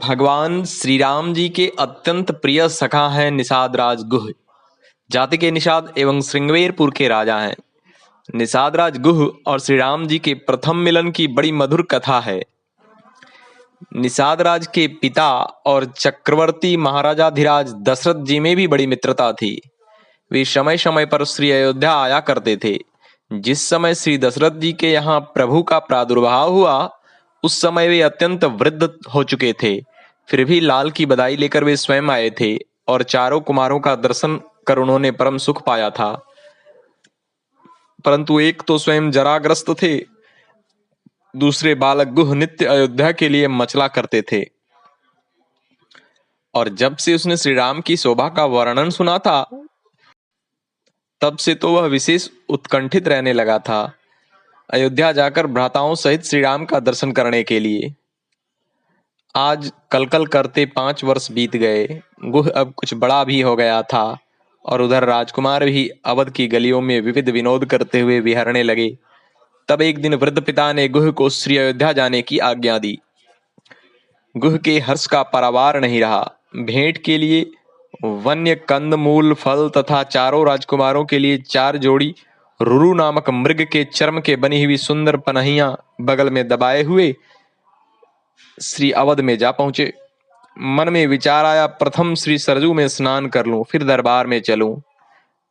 भगवान श्री राम जी के अत्यंत प्रिय सखा हैं निषाद राज गुह। जाति के निषाद एवं श्रृंगवेरपुर के राजा हैं। निषाद राज गुह और श्री राम जी के प्रथम मिलन की बड़ी मधुर कथा है। निषाद राज के पिता और चक्रवर्ती महाराजाधिराज दशरथ जी में भी बड़ी मित्रता थी। वे समय समय पर श्री अयोध्या आया करते थे। जिस समय श्री दशरथ जी के यहाँ प्रभु का प्रादुर्भाव हुआ उस समय वे अत्यंत वृद्ध हो चुके थे। फिर भी लाल की बधाई लेकर वे स्वयं आए थे और चारों कुमारों का दर्शन कर उन्होंने परम सुख पाया था। परंतु एक तो स्वयं जराग्रस्त थे, दूसरे बालक गुह नित्य अयोध्या के लिए मचला करते थे। और जब से उसने श्री राम की शोभा का वर्णन सुना था तब से तो वह विशेष उत्कंठित रहने लगा था, अयोध्या जाकर भ्राताओं सहित श्री राम का दर्शन करने के लिए। आज कल करते 5 वर्ष बीत गए। गुह अब कुछ बड़ा भी हो गया था और उधर राजकुमार भी अवध की गलियों में विविध विनोद करते हुए विहरने लगे। तब एक दिन वृद्ध पिता ने गुह को श्री अयोध्या जाने की आज्ञा दी। गुह के हर्ष का पारावार नहीं रहा। भेंट के लिए वन्य कंद मूल फल तथा चारों राजकुमारों के लिए 4 जोड़ी रुरु नामक मृग के चर्म के बनी हुई सुंदर पनहियां बगल में दबाए हुए श्री अवध में जा पहुंचे। मन में विचार आया, प्रथम श्री सरजू में स्नान कर लूं, फिर दरबार में चलूं।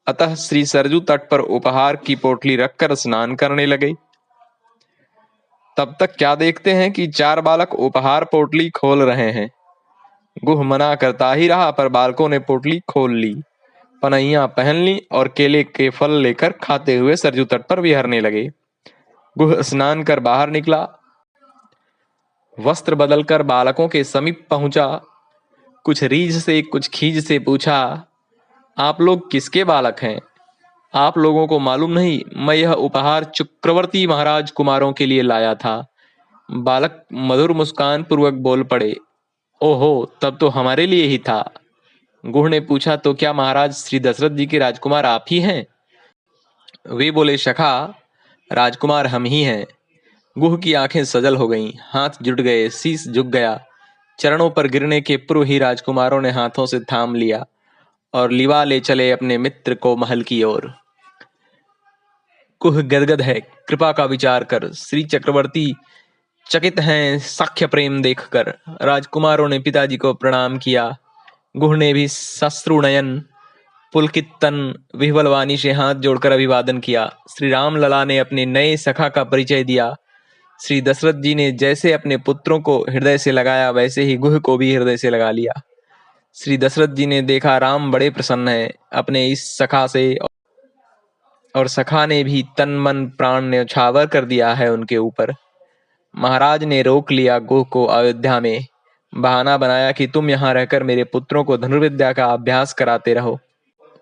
अतः श्री सरजू तट पर उपहार की पोटली रखकर स्नान करने लगे। तब तक क्या देखते हैं कि 4 बालक उपहार पोटली खोल रहे हैं। गुह मना करता ही रहा पर बालकों ने पोटली खोल ली, पनहियां पहन ली और केले के फल लेकर खाते हुए सरजू तट पर विहरने लगे। गुह स्नान कर बाहर निकला, वस्त्र बदलकर बालकों के समीप पहुंचा। कुछ रीझ से कुछ खीज से पूछा, आप लोग किसके बालक हैं? आप लोगों को मालूम नहीं मैं यह उपहार चक्रवर्ती महाराज कुमारों के लिए लाया था। बालक मधुर मुस्कान पूर्वक बोल पड़े, ओहो, तब तो हमारे लिए ही था। गुह ने पूछा, तो क्या महाराज श्री दशरथ जी के राजकुमार आप ही हैं? वे बोले, सखा, राजकुमार हम ही हैं। गुह की आंखें सजल हो गईं, हाथ जुट गए, शीश झुक गया। चरणों पर गिरने के पूर्व ही राजकुमारों ने हाथों से थाम लिया और लिवा ले चले अपने मित्र को महल की ओर। गुह गदगद है कृपा का विचार कर। श्री चक्रवर्ती चकित हैं साख्य प्रेम देखकर। राजकुमारों ने पिताजी को प्रणाम किया। गुह ने भी सश्रुनयन पुलकित तन विह्वल वाणी से हाथ जोड़कर अभिवादन किया। श्री राम लला ने अपने नए सखा का परिचय दिया। श्री दशरथ जी ने जैसे अपने पुत्रों को हृदय से लगाया वैसे ही गुह को भी हृदय से लगा लिया। श्री दशरथ जी ने देखा राम बड़े प्रसन्न हैं अपने इस सखा से और सखा ने भी तन मन प्राण न्यौछावर कर दिया है उनके ऊपर। महाराज ने रोक लिया गुह को अयोध्या में। बहाना बनाया कि तुम यहाँ रहकर मेरे पुत्रों को धनुर्विद्या का अभ्यास कराते रहो।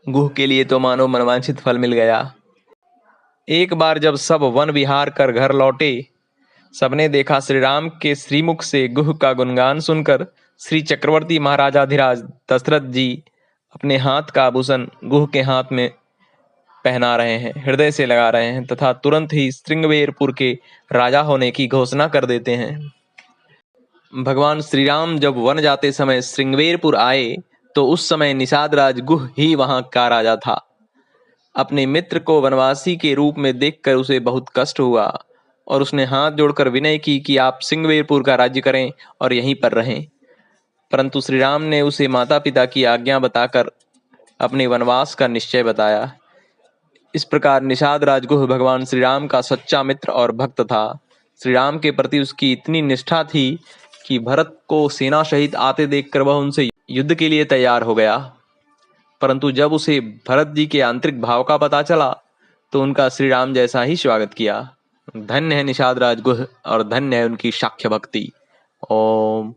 गुह के लिए तो मानो मनवांछित फल मिल गया। एक बार जब सब वन विहार कर घर लौटे, सबने देखा श्री राम के श्रीमुख से गुह का गुणगान सुनकर श्री चक्रवर्ती महाराजाधिराज दशरथ जी अपने हाथ का आभूषण गुह के हाथ में पहना रहे हैं, हृदय से लगा रहे हैं तथा तुरंत ही श्रृंगवेरपुर के राजा होने की घोषणा कर देते हैं। भगवान श्री राम जब वन जाते समय श्रृंगवेरपुर आए तो उस समय निषाद राज गुह ही वहां का राजा था। अपने मित्र को वनवासी के रूप में देखकर उसे बहुत कष्ट हुआ और उसने हाथ जोड़कर विनय की कि आप श्रृंगवेरपुर का राज्य करें और यहीं पर रहें। परंतु श्री राम ने उसे माता पिता की आज्ञा बताकर अपने वनवास का निश्चय बताया। इस प्रकार निषाद राजगुह भगवान श्री राम का सच्चा मित्र और भक्त था। श्री राम के प्रति उसकी इतनी निष्ठा थी कि भरत को सेना सहित आते देखकर वह उनसे युद्ध के लिए तैयार हो गया। परंतु जब उसे भरत जी के आंतरिक भाव का पता चला तो उनका श्री राम जैसा ही स्वागत किया। धन्य है निषाद राजगुह और धन्य है उनकी शाक्य भक्ति। ओम।